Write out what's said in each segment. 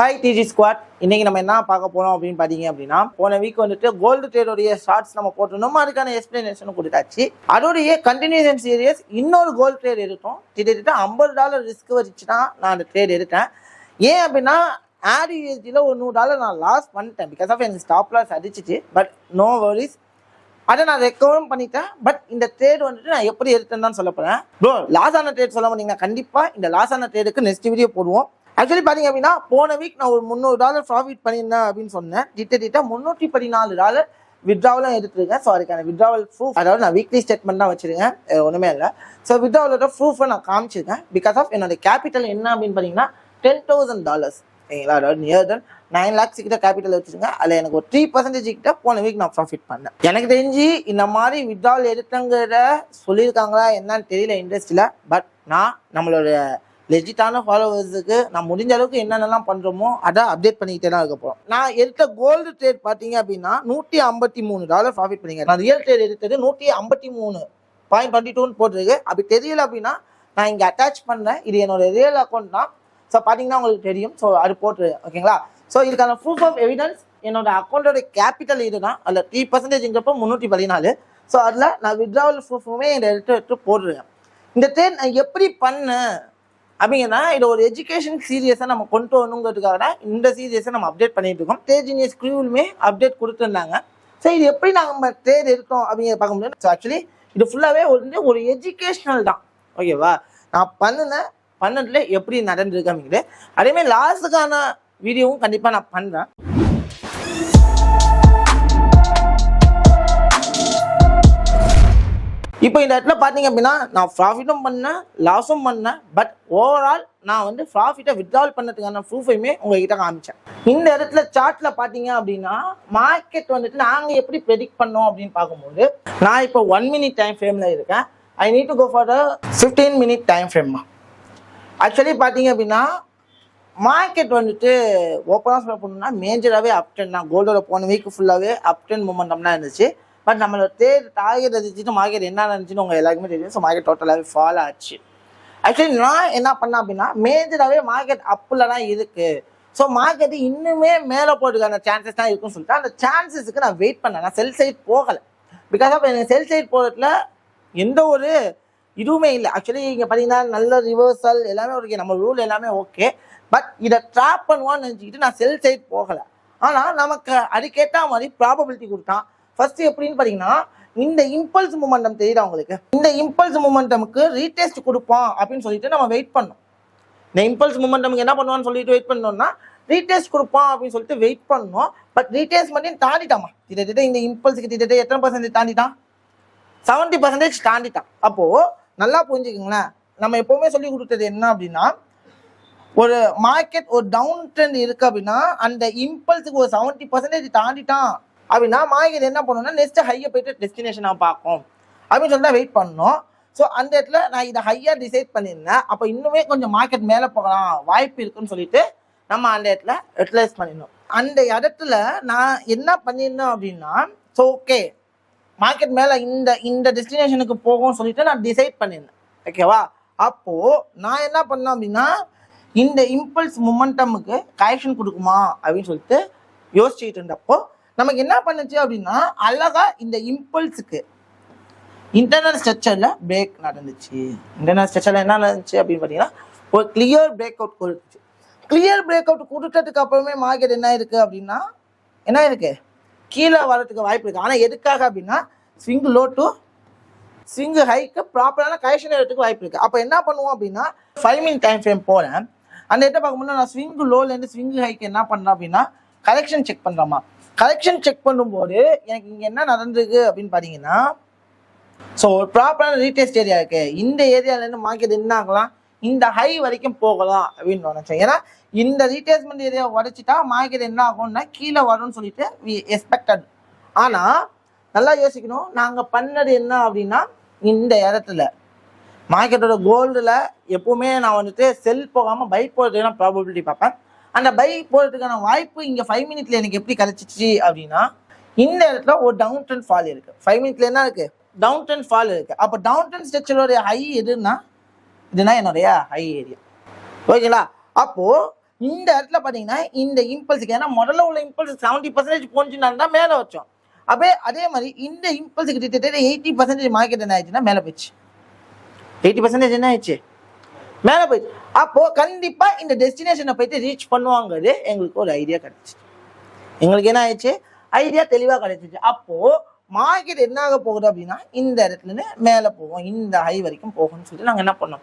Hi டிஜி squad. இன்னைக்கு நம்ம என்ன பார்க்க போறோம் அப்படின்னு பார்த்தீங்க அப்படின்னா, போன வீக் வந்துட்டு கோல்டு ட்ரேடோடைய ஷார்ட்ஸ் நம்ம போட்டோம். அதுக்கான எக்ஸ்பிளனேஷனும் கொடுத்தாச்சு. அதோடைய கண்டினியூஷன் சீரியஸ் இன்னொரு கோல்டு ட்ரேட் எடுத்தோம். கிட்டத்தட்ட $50 ரிஸ்க் வச்சு தான் நான் அந்த ட்ரேட் எடுத்தேன். ஏன் அப்படின்னா ஆடிஎஸ்டியில் ஒரு $100 நான் லாஸ் பண்ணிட்டேன். பிகாஸ் ஆஃப் எனக்கு ஸ்டாப் லாஸ் அடிச்சிச்சு. பட் நோ வரிஸ், அதை நான் ரெக்கவரும் பண்ணிட்டேன். பட் இந்த ட்ரேட் வந்துட்டு நான் எப்படி எடுத்தேன்னு தான் சொல்ல போகிறேன். ப்ரோ, லாஸ் ஆன ட்ரேட் சொல்ல மாட்டீங்கன்னா கண்டிப்பாக இந்த லாஸ் ஆன ட்ரேடுக்கு நெக்ஸ்ட் வீடியோ போடுவோம். ஆக்சுவலி பார்த்தீங்க அப்படின்னா, போன வீக் நான் ஒரு $300 ப்ராஃபிட் பண்ணியிருந்தேன் அப்படின்னு சொன்னேன். கிட்டத்தட்ட $314 வித்ட்ராவலும் எடுத்துருக்கேன். ஸோ அதுக்கான வித்ட்ராவல் ப்ரூஃப், அதாவது நான் வீக்லி ஸ்டேட்மெண்ட் தான் வச்சிருக்கேன், ஒன்றுமே இல்லை. ஸோ வித்ட்ராவலோட ப்ரூஃபை நான் காமிச்சிருக்கேன். பிகாஸ் ஆஃப் என்னோட கேபிட்டல் என்ன அப்படின்னு பார்த்தீங்கன்னா $10,000. சரிங்களா? அதாவது நியர் தென் 9 lakhs கிட்ட கேபிட்டல் வச்சுருங்க. அதில் எனக்கு ஒரு 3% கிட்ட போன வீக் நான் ப்ராஃபிட் பண்ணேன். எனக்கு தெரிஞ்சு இந்த மாதிரி வித்ட்ராவல் எடுத்தங்கிற சொல்லியிருக்காங்களா என்னன்னு தெரியல இண்டஸ்ட்ரியில். பட் நான் நம்மளோட லெஜிட்டான ஃபாலோவர்ஸுக்கு நான் முடிஞ்ச அளவுக்கு என்னென்னலாம் பண்ணுறோமோ அதை அப்டேட் பண்ணிக்கிட்டே தான் இருக்க போகிறோம். நான் எடுத்த கோல்டு ட்ரேட் பார்த்தீங்க அப்படின்னா $153 ப்ராஃபிட் பண்ணிங்க. நான் ரியல் ட்ரேட் எடுத்தது 153.22 போட்டிருக்கு. அப்படி தெரியல அப்படின்னா நான் இங்கே அட்டாச் பண்ணேன். இது என்னோட ரியல் அக்கௌண்ட் தான். ஸோ பார்த்தீங்கன்னா உங்களுக்கு தெரியும். ஸோ அது போட்டு ஓகேங்களா. ஸோ இதுக்கான ப்ரூஃப் ஆஃப் எவிடன்ஸ் என்னோட அக்கௌண்ட்டோட கேபிட்டல் இதுதான். அதில் 3%ங்கிறப்போ 314. ஸோ அதில் நான் வித்ட்ராவல் ப்ரூஃபுமே இதை எடுத்து போடுறேன். இந்த ட்ரேட் நான் எப்படி பண்ணேன் அப்படிங்கன்னா, இது ஒரு எஜுகேஷன் சீரியஸாக நம்ம கொண்டு வரணுங்கிறதுக்காக தான் இந்த சீரியஸை நம்ம அப்டேட் பண்ணிட்டு இருக்கோம். டேஜினியஸ் க்ரூலுமே அப்டேட் கொடுத்துருந்தாங்க. ஸோ இது எப்படி நம்ம ட்ரேட் எடுத்தோம் அப்படிங்கிற பார்க்க முடியும். ஸோ ஆக்சுவலி இது ஃபுல்லாகவே ஒரு எஜுகேஷ்னல் தான். ஓகேவா? நான் பண்ணதுல எப்படி நடந்திருக்கு அப்படிங்கிறது, அதேமாதிரி லாஸ்ட்டுக்கான வீடியோவும் கண்டிப்பாக நான் பண்ணுறேன். இப்போ இந்த இடத்துல பார்த்தீங்க அப்படின்னா நான் ப்ராஃபிட்டும் பண்ணேன், லாஸும் பண்ணேன். பட் ஓவரால் நான் ப்ராஃபிட்டை வித்ட்ராவல் பண்ணதுக்கான ப்ரூஃபையுமே உங்ககிட்ட காமிச்சேன். இந்த இடத்துல சார்ட்ல பார்த்தீங்க அப்படின்னா மார்க்கெட் நாங்கள் எப்படி ப்ரெடிக்ட் பண்ணோம் அப்படின்னு பார்க்கும்போது, நான் இப்போ 1 minute டைம் ஃப்ரேமில் இருக்கேன். I need to go for the 15 minute time frame. Actually பார்த்தீங்க அப்படின்னா மார்க்கெட் ஓப்பனாக சொல்ல போகணும்னா மேஜராகவே அப் ட்ரெண்ட் தான். கோல்டோட போன வீக் ஃபுல்லாகவே அப் ட்ரெண்ட் மூமெண்டம் இருந்துச்சு. பட் நம்மளோட டார்கெட் இருந்துச்சுட்டு மார்க்கெட் என்ன இருந்துச்சுன்னு உங்கள் எல்லாருக்குமே தெரியும். ஸோ மார்க்கெட் டோட்டலாகவே ஃபாலோ ஆச்சு. ஆக்சுவலி நான் என்ன பண்ணேன் அப்படின்னா, மேஜராகவே மார்க்கெட் அப்பில் தான் இருக்குது. ஸோ மார்க்கெட்டு இன்னுமே மேலே போகிறதுக்கான சான்சஸ் தான் இருக்குன்னு சொல்லிட்டு அந்த சான்சஸுக்கு நான் வெயிட் பண்ணேன். நான் செல் சைட் போகலை. பிகாஸ் ஆஃப் எனக்கு செல் சைட் போகிறதுல எந்த ஒரு இதுவுமே இல்லை. ஆக்சுவலி இங்கே பார்த்தீங்கன்னா நல்ல ரிவர்சல் எல்லாமே ஓகே, நம்ம ரூல் எல்லாமே ஓகே. பட் இதை ட்ராப் பண்ணுவான்னு நினச்சிக்கிட்டு நான் செல் சைட் போகலை. ஆனால் நமக்கு அதுக்கேற்ற மாதிரி ப்ராபபிலிட்டி கொடுத்தான். ஃபர்ஸ்ட் எப்படின்னு பார்த்தீங்கன்னா, இந்த இம்பல்ஸ் மூமெண்டம் தெரியுதா உங்களுக்கு? இந்த இம்பல்ஸ் மூமெண்டமுக்கு ரீடெஸ்ட் கொடுப்போம் அப்படின்னு சொல்லிட்டு நம்ம வெயிட் பண்ணோம். இந்த இம்பல்ஸ் மூமெண்டமுக்கு என்ன பண்ணுவான்னு சொல்லிட்டு வெயிட் பண்ணோம்னா, ரீடெஸ்ட் கொடுப்போம் அப்படின்னு சொல்லிட்டு வெயிட் பண்ணோம். பட் ரீடெஸ்ட் மட்டும் தாண்டிட்டாமா. கிட்டத்தட்ட இந்த இம்பல்ஸுக்கு கிட்டத்தட்ட எத்தனை % தாண்டிட்டான்? 70% தாண்டிட்டான். அப்போது நல்லா புரிஞ்சுக்கோங்களேன். நம்ம எப்போவுமே சொல்லி கொடுத்தது என்ன அப்படின்னா, ஒரு மார்க்கெட் ஒரு டவுன் ட்ரெண்ட் இருக்குது அப்படின்னா அந்த இம்பல்ஸுக்கு ஒரு 70% தாண்டிட்டான் அப்படின்னா மார்க்கெட் என்ன பண்ணணும்னா நெக்ஸ்ட் ஹையை போயிட்டு டெஸ்டினேஷனாக பார்க்கும் அப்படின்னு சொல்லி தான் வெயிட் பண்ணோம். ஸோ அந்த இடத்துல நான் இதை ஹையாக டிசைட் பண்ணியிருந்தேன். அப்போ இன்னுமே கொஞ்சம் மார்க்கெட் மேலே போகலாம் வாய்ப்பு இருக்குன்னு சொல்லிட்டு நம்ம அந்த இடத்துல யூட்டிலைஸ் பண்ணிடணும். அந்த இடத்துல நான் என்ன பண்ணியிருந்தேன் அப்படின்னா, ஸோ ஓகே மார்க்கெட் மேலே இந்த டெஸ்டினேஷனுக்கு போகும்னு சொல்லிட்டு நான் டிசைட் பண்ணியிருந்தேன். ஓகேவா? அப்போது நான் என்ன பண்ணேன் அப்படின்னா, இந்த இம்பல்ஸ் மொமெண்டமுக்கு கரெக்ஷன் கொடுக்குமா அப்படின்னு சொல்லிட்டு யோசிச்சுட்டு இருந்தப்போ நமக்கு என்ன பண்ணுச்சு அப்படின்னா, அழகா இந்த இம்பல்ஸுக்கு இன்டர்னல் ஸ்ட்ரக்சரில் பிரேக் நடந்துச்சு. இன்டர்னல் ஸ்ட்ரக்சரில் என்ன நடந்துச்சு அப்படின்னு பார்த்தீங்கன்னா, ஒரு கிளியர் பிரேக் அவுட் கொடுத்துச்சு. கிளியர் பிரேக் அவுட் கொடுத்ததுக்கு அப்புறமே மார்க்கெட் என்ன இருக்குது அப்படின்னா, என்ன இருக்குது கீழே வரதுக்கு வாய்ப்பு இருக்குது. ஆனால் எதுக்காக அப்படின்னா, swing low to swing haiku ப்ராப்பரான கரெக்ஷன் எடுத்துக்கு வாய்ப்பு இருக்குது. அப்போ என்ன பண்ணுவோம் அப்படின்னா, 5 minute டைம் ஃப்ரேம் போகிறேன். அந்த இடத்த பார்க்கும்போது நான் ஸ்விங் லோலேருந்து ஸ்விங் ஹைக்கு என்ன பண்ணுறேன் அப்படின்னா, கரெக்ஷன் செக் பண்ணுறோமா. கரெக்ஷன் செக் பண்ணும்போது எனக்கு இங்கே என்ன நடந்திருக்கு அப்படின்னு பார்த்தீங்கன்னா, ஸோ ஒரு ப்ராப்பரான ரீடெஸ்ட் ஏரியா இருக்குது. இந்த ஏரியாவிலேருந்து மார்க்கெட் என்ன ஆகலாம், இந்த ஹை வரைக்கும் போகலாம் அப்படின்னு நினச்சேன். ஏன்னா இந்த ரீடெஸ்ட்மெண்ட் ஏரியா உடைச்சிட்டா மார்க்கெட் என்ன ஆகும்னா கீழே வரும்னு சொல்லிட்டு வி எக்ஸ்பெக்டட். ஆனால் நல்லா யோசிக்கணும், நாங்கள் பண்ணது என்ன அப்படின்னா, இந்த இடத்துல மார்க்கெட்டோட கோல்டில் எப்போவுமே நான் செல் போகாமல் பை போகிறதுக்கான ப்ராபபிலிட்டி பார்ப்பேன். அந்த பை போகிறதுக்கான வாய்ப்பு இங்கே 5 minute எனக்கு எப்படி கிடைச்சிச்சு அப்படின்னா, இந்த இடத்துல ஒரு டவுன் ட்ரெண்ட் ஃபால் இருக்குது. 5 minute என்ன இருக்குது? டவுன் ட்ரெண்ட் ஃபால் இருக்குது. அப்போ டவுன் ட்ரெண்ட் ஸ்ட்ரக்சரோடைய ஹை எதுன்னா, இதுனா என்னுடைய ஹை ஏரியா. ஓகேங்களா? அப்போது இந்த இடத்துல பார்த்தீங்கன்னா இந்த இம்பல்ஸுக்கு, ஏன்னா முதல்ல உள்ள இம்பல்ஸ் 70% போச்சுன்னா தான் மேலே வச்சோம். அப்படியே அதே மாதிரி இந்த இம்பல்ஸுக்கு கிட்டத்தட்ட 80% மார்க்கெட் என்ன ஆயிடுச்சுன்னா மேலே போயிடுச்சு. 80% என்ன ஆயிடுச்சு, மேலே போயிடுச்சு. அப்போ கண்டிப்பா இந்த டெஸ்டினேஷனை போயிட்டு ரீச் பண்ணுவாங்கிறது எங்களுக்கு ஒரு ஐடியா கிடைச்சிச்சு. எங்களுக்கு என்ன ஆயிடுச்சு, ஐடியா தெளிவாக கிடைச்சிச்சு. அப்போ மார்க்கெட் என்ன ஆக போகுது அப்படின்னா இந்த இடத்துல இருந்து மேலே போகும், இந்த ஹை வரைக்கும் போகும்னு சொல்லிட்டு நாங்கள் என்ன பண்ணோம்,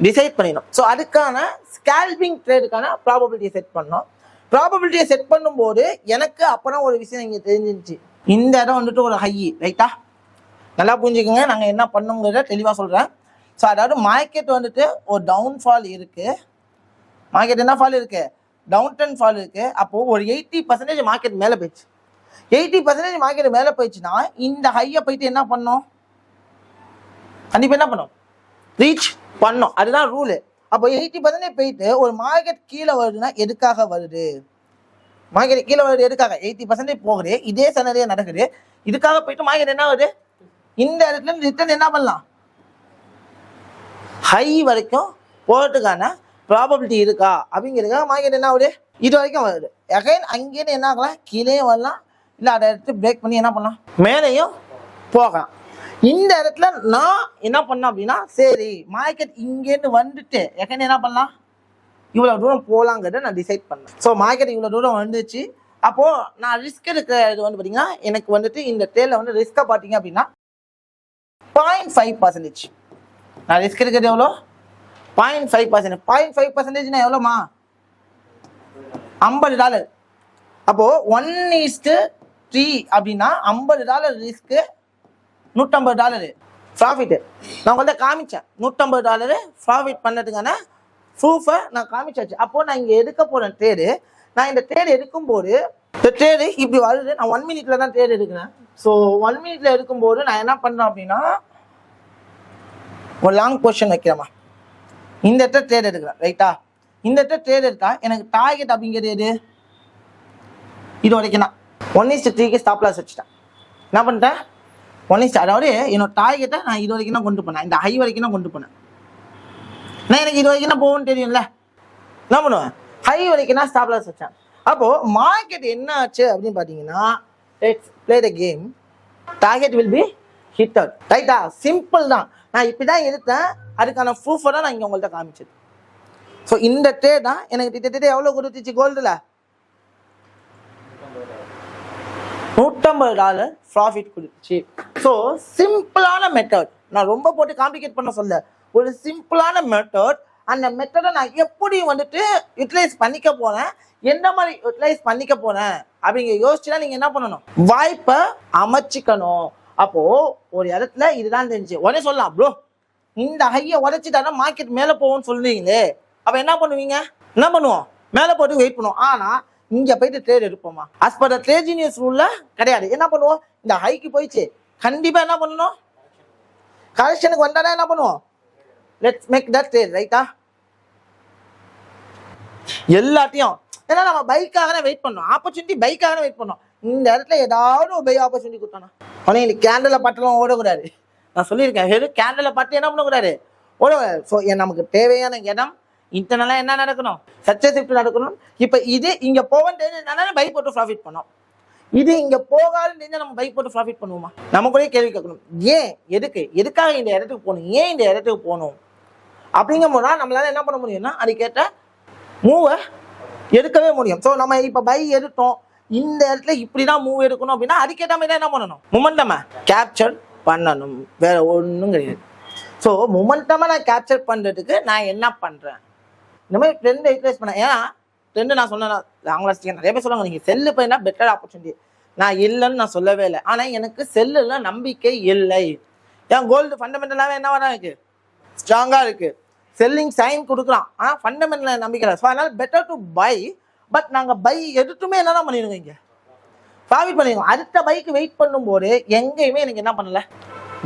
டிசைட் பண்ணிடணும். ஸோ அதுக்கான ஸ்கேல்பிங் ட்ரேடுக்கான ப்ராபபிலிட்டியை செட் பண்ணோம். ப்ராபபிலிட்டியை செட் பண்ணும்போது எனக்கு அப்போதான் ஒரு விஷயம் இங்கே தெரிஞ்சிருச்சு. இந்த இடம் வந்துட்டு ஒரு ஹை, ரைட்டா? நல்லா புரிஞ்சுக்கோங்க, நாங்கள் என்ன பண்ணுங்கிறத தெளிவாக சொல்கிறேன். ஸோ அதாவது மார்க்கெட் வந்துட்டு ஒரு டவுன்ஃபால் இருக்குது. மார்க்கெட் என்ன ஃபால் இருக்குது, டவுன் டென் ஃபால் இருக்குது. அப்போது ஒரு 80% மார்க்கெட் மேலே போயிடுச்சு. 80% மார்க்கெட் மேலே போயிடுச்சுன்னா இந்த ஹையை போயிட்டு என்ன பண்ணோம், கண்டிப்பாக என்ன பண்ணோம், ரீச் பண்ணோம். அதுதான் ரூலு. அப்போ 80% போயிட்டு ஒரு மார்க்கெட் கீழே வருதுன்னா எதுக்காக வருது, மார்க்கெட் கீழே வருது எதுக்காக, 80% போகுது, இதே சனரியா நடக்குது. இதுக்காக போயிட்டு மார்க்கெட் என்ன வருது, இந்த இடத்துல ரிட்டர்ன் என்ன பண்ணலாம், ஹை வரைக்கும் போகிறதுக்கான ப்ராபபிலிட்டி இருக்கா அப்படிங்கிறதுக்காக மார்க்கெட் என்ன ஆகுது, இது வரைக்கும் வருது. அகைன் அங்கேயிருந்து என்ன ஆகலாம், கீழே வரலாம், இல்லை அதை எடுத்து பிரேக் பண்ணி என்ன பண்ணலாம், மேலேயும் போகலாம். இந்த இடத்துல நான் என்ன பண்ணேன் அப்படின்னா, சரி மார்க்கெட் இங்கேருந்து வந்துட்டு எகைன் என்ன பண்ணலாம், இவ்வளோ தூரம் போகலாங்கிறத நான் டிசைட் பண்ணேன். ஸோ மார்க்கெட் இவ்வளோ தூரம் வந்துச்சு. அப்போது நான் ரிஸ்க் எடுக்கிறது வந்து பார்த்தீங்கன்னா, எனக்கு வந்துட்டு இந்த ட்ரேடில் வந்து ரிஸ்க்கை பார்த்தீங்க அப்படின்னா 0.5%. நான் ரிஸ்க் எடுக்கிறது எவ்வளோ, 0.5%. 0.5% எவ்வளோமா, $50. அப்போது 1:3 அப்படின்னா $50 ரிஸ்க்கு, $150 ப்ராஃபிட்டு. நான் உங்கள்கிட்ட காமிச்சேன் $150 ப்ராஃபிட் பண்ணதுக்கான ப்ரூஃபை நான் காமிச்சாச்சு. அப்போது நான் இங்கே எடுக்க போகிறேன் ட்ரேடு. நான் இந்த ட்ரேடு எடுக்கும்போது இந்த ட்ரேடு இப்படி வருது. நான் 1 மினிட்ல தான் ட்ரேடு எடுக்கிறேன். ஸோ 1 மினிட்ல எடுக்கும்போது நான் என்ன பண்ணுறேன் அப்படின்னா, ஒரு லாங் பொசிஷன் வைக்கிறேம்மா, இந்த இடத்துல ட்ரேட் எடுக்கிறேன், ரைட்டா? இந்த இடத்துல ட்ரேட் எடுத்தா எனக்கு டார்கெட் அப்படிங்கிறது எது, இது வரைக்கும் தான் 1:3க்கு ஸ்டாப் லாஸ் வச்சுட்டேன். என்ன பண்ணிட்டேன், 1:3, அதாவது என்னோட டார்கெட்டை நான் இது வரைக்கும் தான் கொண்டு போனேன், இந்த ஹை வரைக்கும் தான் கொண்டு போனேன். நான் எனக்கு இது வரைக்கும் தான் போகும்னு தெரியும்ல, என்ன பண்ணுவேன், ஹை வரைக்கும் தான் ஸ்டாப் லாஸ் வச்சேன். அப்போது மார்க்கெட் என்ன ஆச்சு அப்படின்னு பார்த்தீங்கன்னா, let's play the game, target will be hit out, ரைட்டா? சிம்பிள் தான். நான் இப்படி தான் எடுத்தேன், அதுக்கான ப்ரூஃபை தான் நான் இங்கே உங்கள்கிட்ட காமிச்சது. ஸோ இந்த ட்ரேட் தான் எனக்கு கிட்டத்தட்ட எவ்வளோ கொடுத்துச்சு, கோல்டில் $150 ப்ராஃபிட் கொடுத்துச்சு. ஸோ சிம்பிளான மெத்தட், நான் ரொம்ப போட்டு காம்ப்ளிகேட் பண்ண சொல்ல, ஒரு சிம்பிளான மெத்தட். அந்த மெத்தடை நான் எப்படி வந்துட்டு யூட்டிலைஸ் பண்ணிக்க போகிறேன், எந்த மாதிரி யூட்டிலைஸ் பண்ணிக்க போகிறேன் அப்படிங்கிற யோசிச்சுனா நீங்கள் என்ன பண்ணணும், வாய்ப்பை அமைச்சிக்கணும். அப்போது ஒரு இடத்துல இதுதான் தெரிஞ்சு உடனே சொல்லலாம், ப்ரோ இந்த ஹையை உடைச்சிட்டானா மார்க்கெட் மேலே போகும்னு சொல்லுவீங்களே, அப்போ என்ன பண்ணுவீங்க, என்ன பண்ணுவோம், மேலே போட்டு வெயிட் பண்ணுவோம். ஆனால் இங்கே போயிட்டு ட்ரேட் எடுப்போமா, as per the trade genius ரூலில் கிடையாது. என்ன பண்ணுவோம், இந்த ஹைக்கு போயிடுச்சு, கண்டிப்பாக என்ன பண்ணணும், கரெக்ஷனுக்கு வந்தாலும் என்ன பண்ணுவோம், லெட்ஸ் மேக் தட் ட்ரேட், ரைட்டா? எல்லாத்தையும் ஏன்னா நம்ம பைக்காக வெயிட் பண்ணோம், ஆப்பர்ச்சுனிட்டி பைக்காக வெயிட் பண்ணோம். இந்த இடத்துல ஏதாவது ஒரு பை ஆப்பர்ச்சுனிட்டி கொடுத்தானா, ஆனால் இன்னைக்கு கேண்டில் பட்டெல்லாம் ஓடக்கூடாது. நான் சொல்லியிருக்கேன், வெறும் கேண்டில் பட்டு என்ன பண்ணக்கூடாது, ஓடக்கூடாது. ஸோ நமக்கு தேவையான இடம் இன்டர்னலாக என்ன நடக்கணும், சக்சஸ் ஷிஃப்ட் நடக்கணும். இப்போ இது இங்கே போகன்னு தெரிஞ்சதுனால பை போட்டு ப்ராஃபிட் பண்ணோம், இது இங்கே போகாதுன்னு தெரிஞ்சால் நம்ம பைக் போட்டு ப்ராஃபிட் பண்ணுவோமா? நமக்குள்ளே கேள்வி கேட்கணும், ஏன், எதுக்காக இந்த இடத்துக்கு போகணும், ஏன் இந்த இடத்துக்கு போகணும் அப்படிங்கும் போது நம்மளால என்ன பண்ண முடியும்னா அதுக்கேற்ற மூவை எடுக்கவே முடியும். ஸோ நம்ம இப்போ பை எடுத்தோம், இந்த இடத்துல இப்படி தான் மூவ் எடுக்கணும் அப்படின்னா அதுக்கேற்ற மாதிரி தான் என்ன பண்ணணும், மொமெண்டமை கேப்சர் பண்ணணும், வேற ஒன்றும் கிடையாது. ஸோ மொமெண்டமாக நான் கேப்சர் பண்ணுறதுக்கு நான் என்ன பண்ணுறேன், இந்த மாதிரி ட்ரெண்டை யூட்டிலைஸ் பண்ணேன். ஏன்னா ட்ரெண்டு நான் சொன்னேன், லாங் நிறைய பேர் சொல்லுவாங்க நீங்கள் செல்லு போயினா பெட்டர் ஆப்பர்ச்சுனிட்டி, நான் இல்லைன்னு நான் சொல்லவே இல்லை. ஆனால் எனக்கு செல்லுல நம்பிக்கை இல்லை. ஏன் கோல்டு ஃபண்டமெண்டலாகவே என்ன வரா இருக்குது, ஸ்ட்ராங்காக இருக்குது, செல்லிங் சைன் கொடுக்குறான், ஆனால் ஃபண்டமெண்டல் நம்பிக்கை இல்லை. ஸோ அதனால் பெட்டர் டு பை. பட் நாங்கள் பை எடுத்துமே என்ன தான் பண்ணிடுங்க, இங்கே ப்ராஃபிட் பண்ணிடுவோம். அடுத்த பைக்கு வெயிட் பண்ணும்போது எங்கேயுமே எனக்கு என்ன பண்ணலை,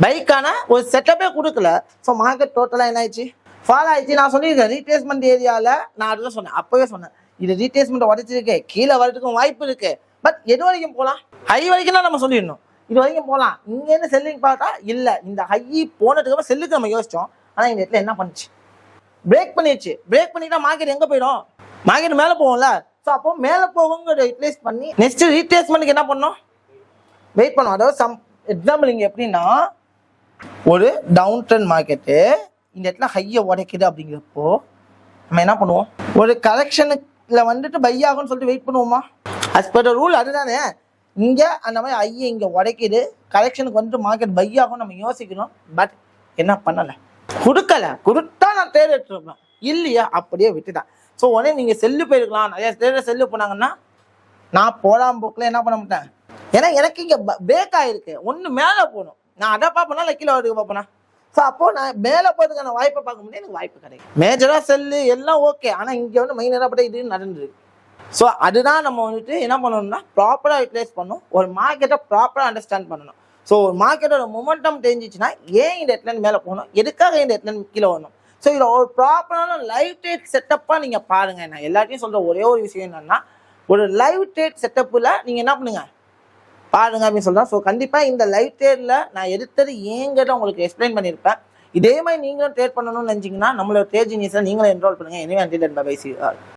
பைக்கான ஒரு செட்டப்பே கொடுக்கல. ஸோ மார்க்கெட் டோட்டலாக என்ன ஆயிடுச்சு, ஃபால் ஆயிடுச்சு. நான் சொல்லியிருக்கேன் ரீட்ரேஸ்மெண்ட் ஏரியாவில், நான் அதுதான் சொன்னேன், அப்போவே சொன்னேன், இது ரீட்ரேஸ்மெண்ட் உடச்சிருக்கு, கீழே வரதுக்கும் வாய்ப்பு இருக்குது. பட் எது வரைக்கும் போகலாம், ஹை வரைக்கும் தான் நம்ம சொல்லிடணும், இது வரைக்கும் போகலாம். இங்கேருந்து செல்லிங் பார்த்தா இல்லை, இந்த ஹை போனதுக்கு அப்புறம் செல்லுக்கு நம்ம யோசித்தோம். ஆனால் இந்த இடத்துல என்ன பண்ணுச்சு, பிரேக் பண்ணிடுச்சு. பிரேக் பண்ணிட்டா மார்க்கெட் எங்கே போயிடும், மார்க்கெட் மேலே போகும்ல. ஸோ அப்போ மேலே போகுங்கிற ரிப்ளேஸ் பண்ணி நெக்ஸ்ட் ரீட்ரேஸ்மெண்ட்டுக்கு என்ன பண்ணோம், வெயிட் பண்ணுவோம். அதாவது எக்ஸாம்பிள் இங்கே எப்படின்னா, ஒரு டவுன் ட்ரெண்ட் மார்க்கெட்டு இந்த இடத்துல ஹையை உடைக்குது அப்படிங்கிறப்போ நம்ம என்ன பண்ணுவோம், ஒரு கரெக்ஷனுக்குல வந்துட்டு பை ஆகும்னு சொல்லிட்டு வெயிட் பண்ணுவோமா? அஸ் பர் ரூல் அதுதானே. இங்கே அந்த மாதிரி ஐயை இங்கே உடைக்குது, கரெக்ஷனுக்கு வந்துட்டு மார்க்கெட் பை ஆகும் நம்ம யோசிக்கணும். பட் என்ன பண்ணலை, கொடுத்தா நான் ட்ரேட் எடுத்துருப்பேன், இல்லையா அப்படியே விட்டுட்டேன். ஸோ உடனே நீங்கள் செல்லு போயிருக்கலாம். நிறைய ட்ரேடர் செல்லு போனாங்கன்னா நான் போடாம போக்கில் என்ன பண்ண மாட்டேன். ஏன்னா எனக்கு இங்கே பிரேக் ஆகிருக்கு, ஒன்று மேலே போகணும், நான் அதை பார்ப்பேனா இல்லை கீழே வரதுக்கு பார்ப்பேனா? ஸோ அப்போது நான் மேலே போகிறதுக்கான வாய்ப்பை பார்க்க முடியாது, எனக்கு வாய்ப்பு கிடைக்கும். மேஜராக செல்லு எல்லாம் ஓகே, ஆனால் இங்கே வந்து மைனராக பட்ட இது நடந்துருக்கு. ஸோ அதுதான் நம்ம வந்துட்டு என்ன பண்ணணும்னா ப்ராப்பராக யூட்டிலைஸ் பண்ணணும், ஒரு மார்க்கெட்டை ப்ராப்பராக அண்டர்ஸ்டாண்ட் பண்ணணும். ஸோ ஒரு மார்க்கெட்டோட மொமெண்டம் தெரிஞ்சிச்சுன்னா ஏன் இந்த இடத்துல மேலே போகணும், எதுக்காக இந்த இடத்துல கீழே வரணும். ஸோ இதில் ஒரு ப்ராப்பரான லைவ் ட்ரேட் செட்டப்பாக நீங்கள் பாருங்கள். நான் எல்லாத்தையும் சொல்கிற ஒரே ஒரு விஷயம் என்னென்னா, ஒரு லைவ் ட்ரேட் செட்டப்பில் நீங்கள் என்ன பண்ணுங்க பாருங்க அப்படின்னு சொல்கிறேன். ஸோ கண்டிப்பாக இந்த லைவ் ட்ரேடில் நான் எடுத்தது ஏங்கிறத உங்களுக்கு எக்ஸ்பிளைன் பண்ணியிருப்பேன். இதே மாதிரி நீங்களும் ட்ரேட் பண்ணணும்னு நினச்சிங்கன்னா நம்மளோட ட்ரேட் ஜீனியஸில் நீங்களும் என்ரோல் பண்ணுங்கள். எனவே பை